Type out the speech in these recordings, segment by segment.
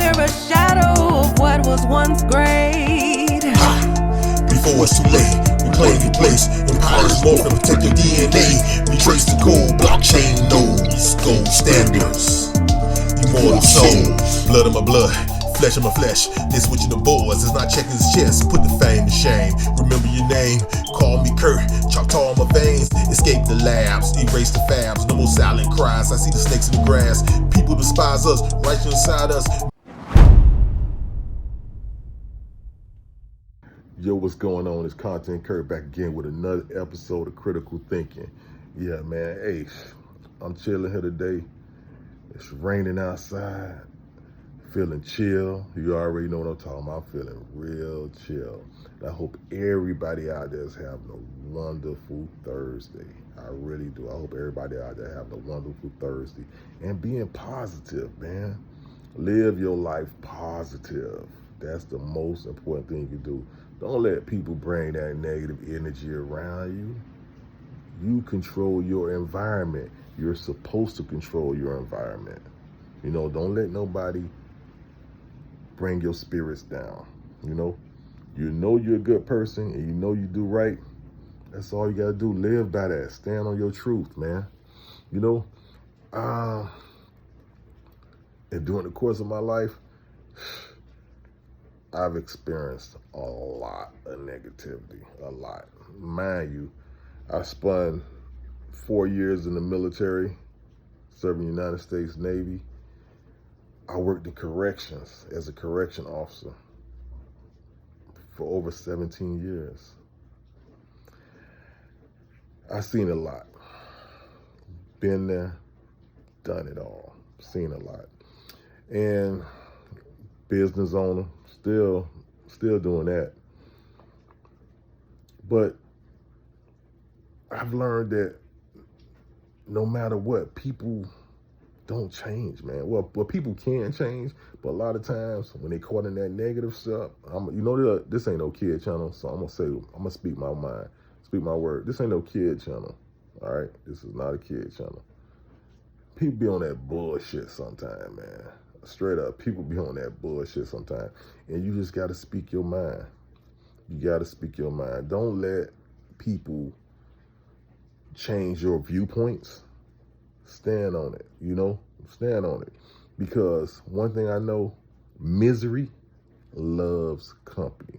mirror shadow of what was once great. Before it's too late, we claim your place. Empires more to protect your DNA. We trace the code, blockchain nodes, gold standards. Immortal soul, blood of my blood, flesh of my flesh. This switching the boards, it's not checking his chest. Put the fame to shame. Remember your name, call me Kurt. Choctaw on my veins, escape the labs, erase the fabs. No more silent cries. I see the snakes in the grass. People despise us, right inside us. Yo, what's going on? It's Content Kurt back again with another episode of Critical Thinking. Yeah, man, hey, I'm chilling here today. It's raining outside, feeling chill. You already know what I'm talking about. I'm feeling real chill. And I hope everybody out there is having a wonderful Thursday. I really do. I hope everybody out there having a wonderful Thursday. And being positive, man. Live your life positive. That's the most important thing you can do. Don't let people bring that negative energy around you. You control your environment. You're supposed to control your environment. You know, don't let nobody bring your spirits down. You know you're a good person and you know you do right. That's all you gotta do. Live by that. Stand on your truth, man. You know, and during the course of my life, I've experienced a lot of negativity, a lot. Mind you, I spent 4 years in the military, serving the United States Navy. I worked in corrections as a correction officer for over 17 years. I've seen a lot. Been there, done it all, seen a lot. And business owner, still doing that. But I've learned that no matter what, people don't change, man. Well, people can change, but a lot of times when they caught in that negative stuff, this ain't no kid channel, so I'm gonna speak my mind, speak my word. This ain't no kid channel, all right? This is not a kid channel. People be on that bullshit sometime, man. Straight up, people be on that bullshit sometimes. And you just got to speak your mind. You got to speak your mind. Don't let people change your viewpoints. Stand on it, stand on it. Because one thing I know, misery loves company.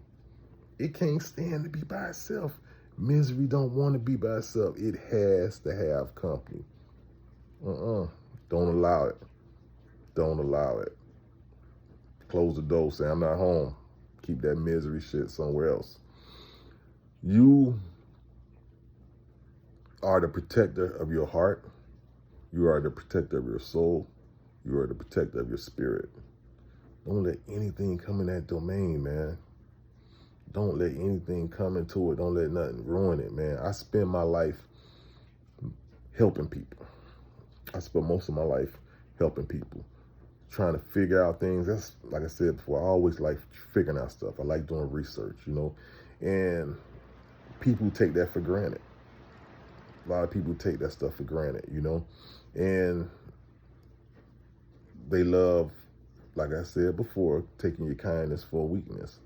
It can't stand to be by itself. Misery don't want to be by itself. It has to have company. Don't allow it. Don't allow it. Close the door, say I'm not home. Keep that misery shit somewhere else. You are the protector of your heart. You are the protector of your soul. You are the protector of your spirit. Don't let anything come in that domain, man. Don't let anything come into it. Don't let nothing ruin it, man. I spend my life helping people. I spent most of my life helping people, trying to figure out things. That's, like I said before, I always like figuring out stuff. I like doing research, and people take that for granted. A lot of people take that stuff for granted, and they love, like I said before, taking your kindness for weakness.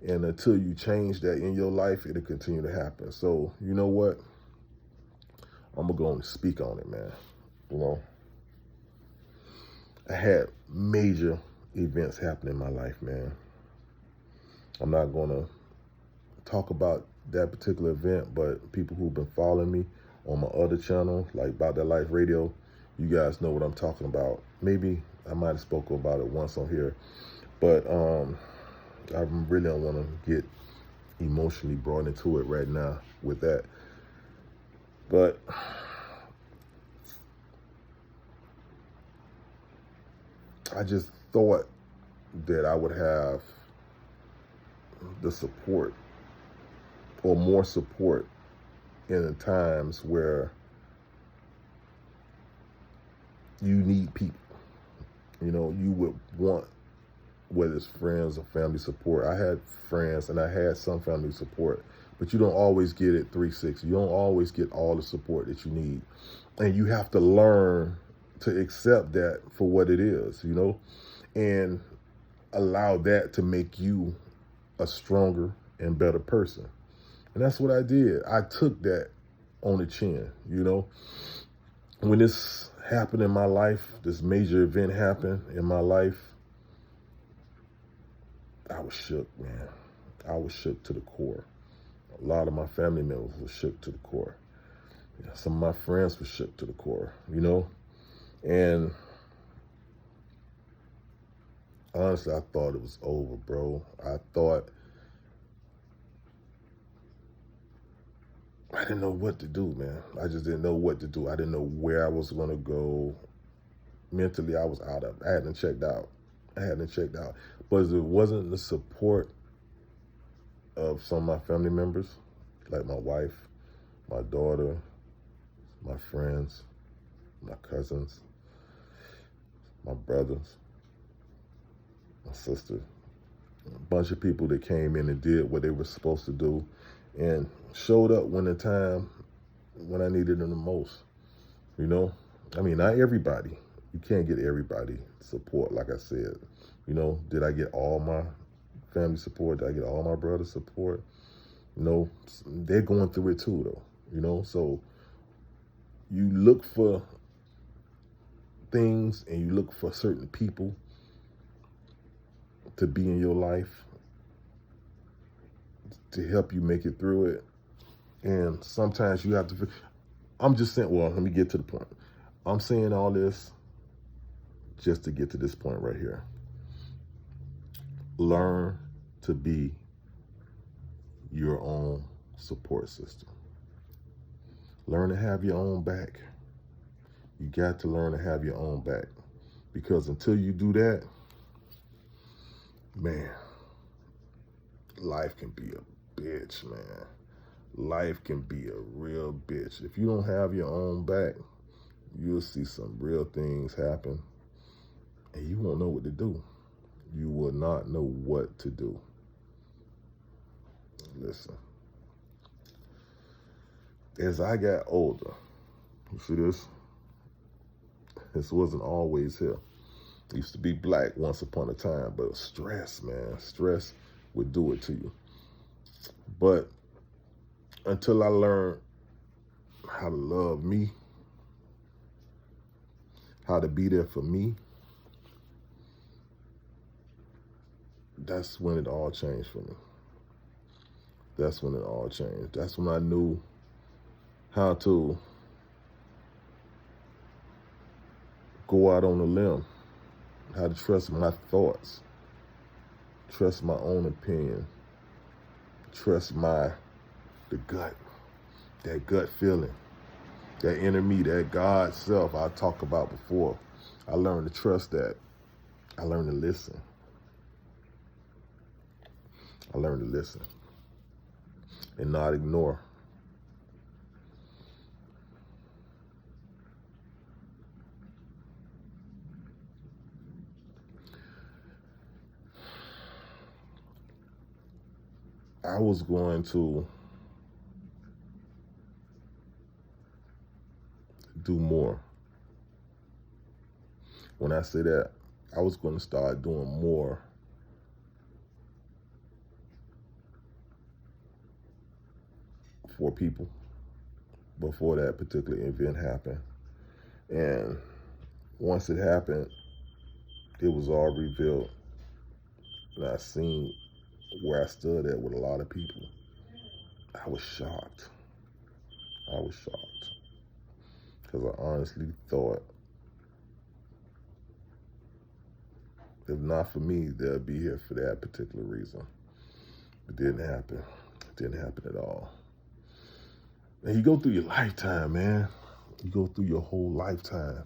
And until you change that in your life, it'll continue to happen. So, you know what? I'm going to go and speak on it, man. I had major events happen in my life, man. I'm not going to talk about that particular event, but people who've been following me on my other channel, like About That Life Radio, you guys know what I'm talking about. Maybe I might have spoken about it once on here, but I really don't want to get emotionally brought into it right now with that. But I just thought that I would have the support or more support in the times where you need people. You would want, whether it's friends or family support. I had friends and I had some family support, but you don't always get it 360. You don't always get all the support that you need. And you have to learn to accept that for what it is, And allow that to make you a stronger and better person. And that's what I did. I took that on the chin, you know. When this happened in my life, this major event happened in my life, I was shook, man. I was shook to the core. A lot of my family members were shook to the core. Some of my friends were shook to the core, you know. And honestly, I thought it was over, bro. I didn't know what to do, man. I just didn't know what to do. I didn't know where I was going to go. Mentally, I was out of it. I hadn't checked out. But it wasn't the support of some of my family members, like my wife, my daughter, my friends, my cousins, my brothers, my sister, a bunch of people that came in and did what they were supposed to do and showed up when I needed them the most, you know? I mean, not everybody. You can't get everybody support, like I said. You know, did I get all my family support? Did I get all my brothers' support? You know, they're going through it too, though, you know? So you look for things and you look for certain people to be in your life to help you make it through it. And sometimes you have to, I'm just saying, well, let me get to the point. I'm saying all this just to get to this point right here. Learn to be your own support system. Learn to have your own back. You got to learn to have your own back. Because until you do that, man, life can be a bitch, man. Life can be a real bitch. If you don't have your own back, you'll see some real things happen and you won't know what to do. You will not know what to do. Listen, as I got older, you see this? This wasn't always here. It used to be black once upon a time, but stress, man, stress would do it to you. But until I learned how to love me, how to be there for me, that's when it all changed for me. That's when it all changed. That's when I knew how to go out on a limb, how to trust my thoughts, trust my own opinion, trust the gut, that gut feeling, that inner me, that God self I talked about before. I learned to trust that. I learned to listen. I learned to listen and not ignore. I was going to do more. When I say that, I was going to start doing more for people before that particular event happened. And once it happened, it was all revealed. And I seen where I stood at with a lot of people. I was shocked. Because I honestly thought, if not for me, they'll be here for that particular reason. It didn't happen. It didn't happen at all. And you go through your lifetime, man. You go through your whole lifetime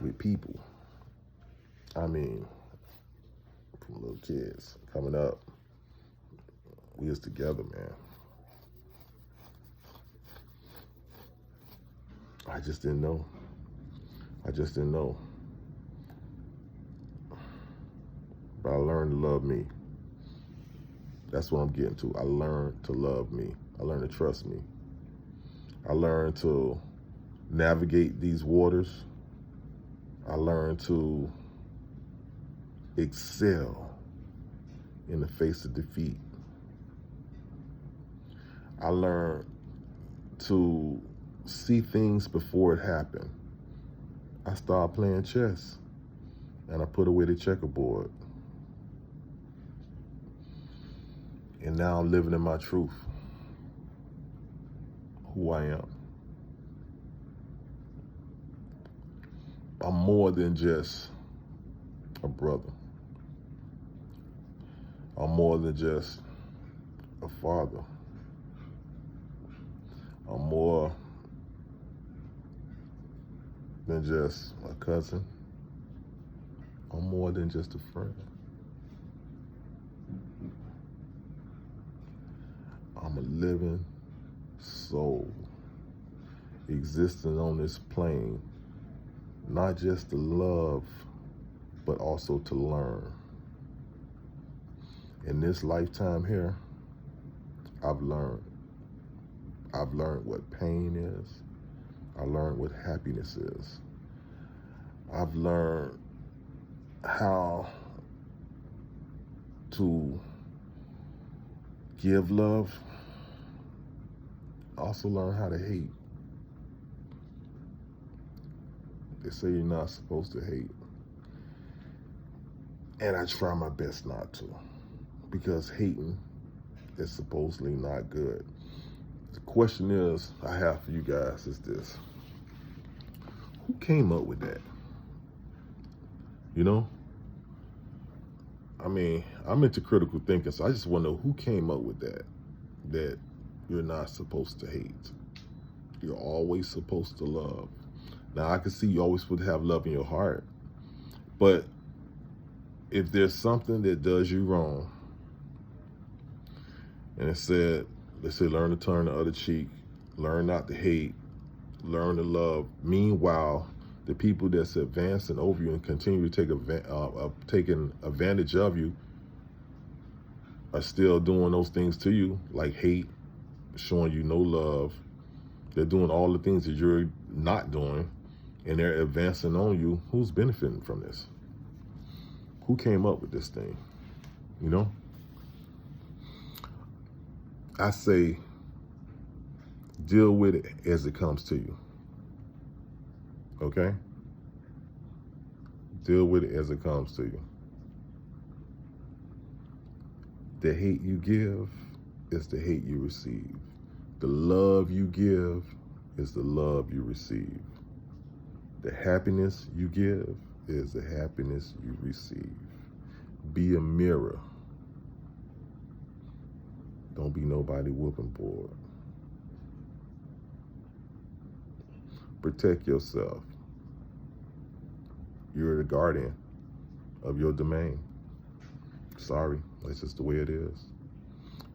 with people. I mean, from little kids coming up, we was together, man. I just didn't know. But I learned to love me. That's what I'm getting to. I learned to love me. I learned to trust me. I learned to navigate these waters. I learned to excel in the face of defeat. I learned to see things before it happened. I started playing chess, and I put away the checkerboard. And now I'm living in my truth, who I am. I'm more than just a brother. I'm more than just a father. I'm more than just a cousin. I'm more than just a friend. I'm a living soul existing on this plane, not just to love, but also to learn. In this lifetime here, I've learned. I've learned what pain is. I learned what happiness is. I've learned how to give love. I also learned how to hate. They say you're not supposed to hate. And I try my best not to, because hating is supposedly not good. The question is, I have for you guys is this: who came up with that? You know? I mean, I'm into critical thinking, so I just want to know who came up with that you're not supposed to hate. You're always supposed to love. Now, I can see you always would have love in your heart, but if there's something that does you wrong, and it said, they say, learn to turn the other cheek, learn not to hate, learn to love. Meanwhile, the people that's advancing over you and continue to taking advantage of you are still doing those things to you, like hate, showing you no love. They're doing all the things that you're not doing, and they're advancing on you. Who's benefiting from this? Who came up with this thing? You know? I say, deal with it as it comes to you. Okay? Deal with it as it comes to you. The hate you give is the hate you receive. The love you give is the love you receive. The happiness you give is the happiness you receive. Be a mirror. Don't be nobody whooping board. Protect yourself. You're the guardian of your domain. Sorry, that's just the way it is.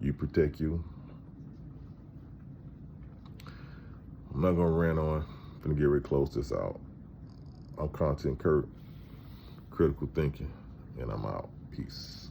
You protect you. I'm not gonna rant on. I'm gonna get ready to close this out. I'm Content Kurt, critical thinking, and I'm out. Peace.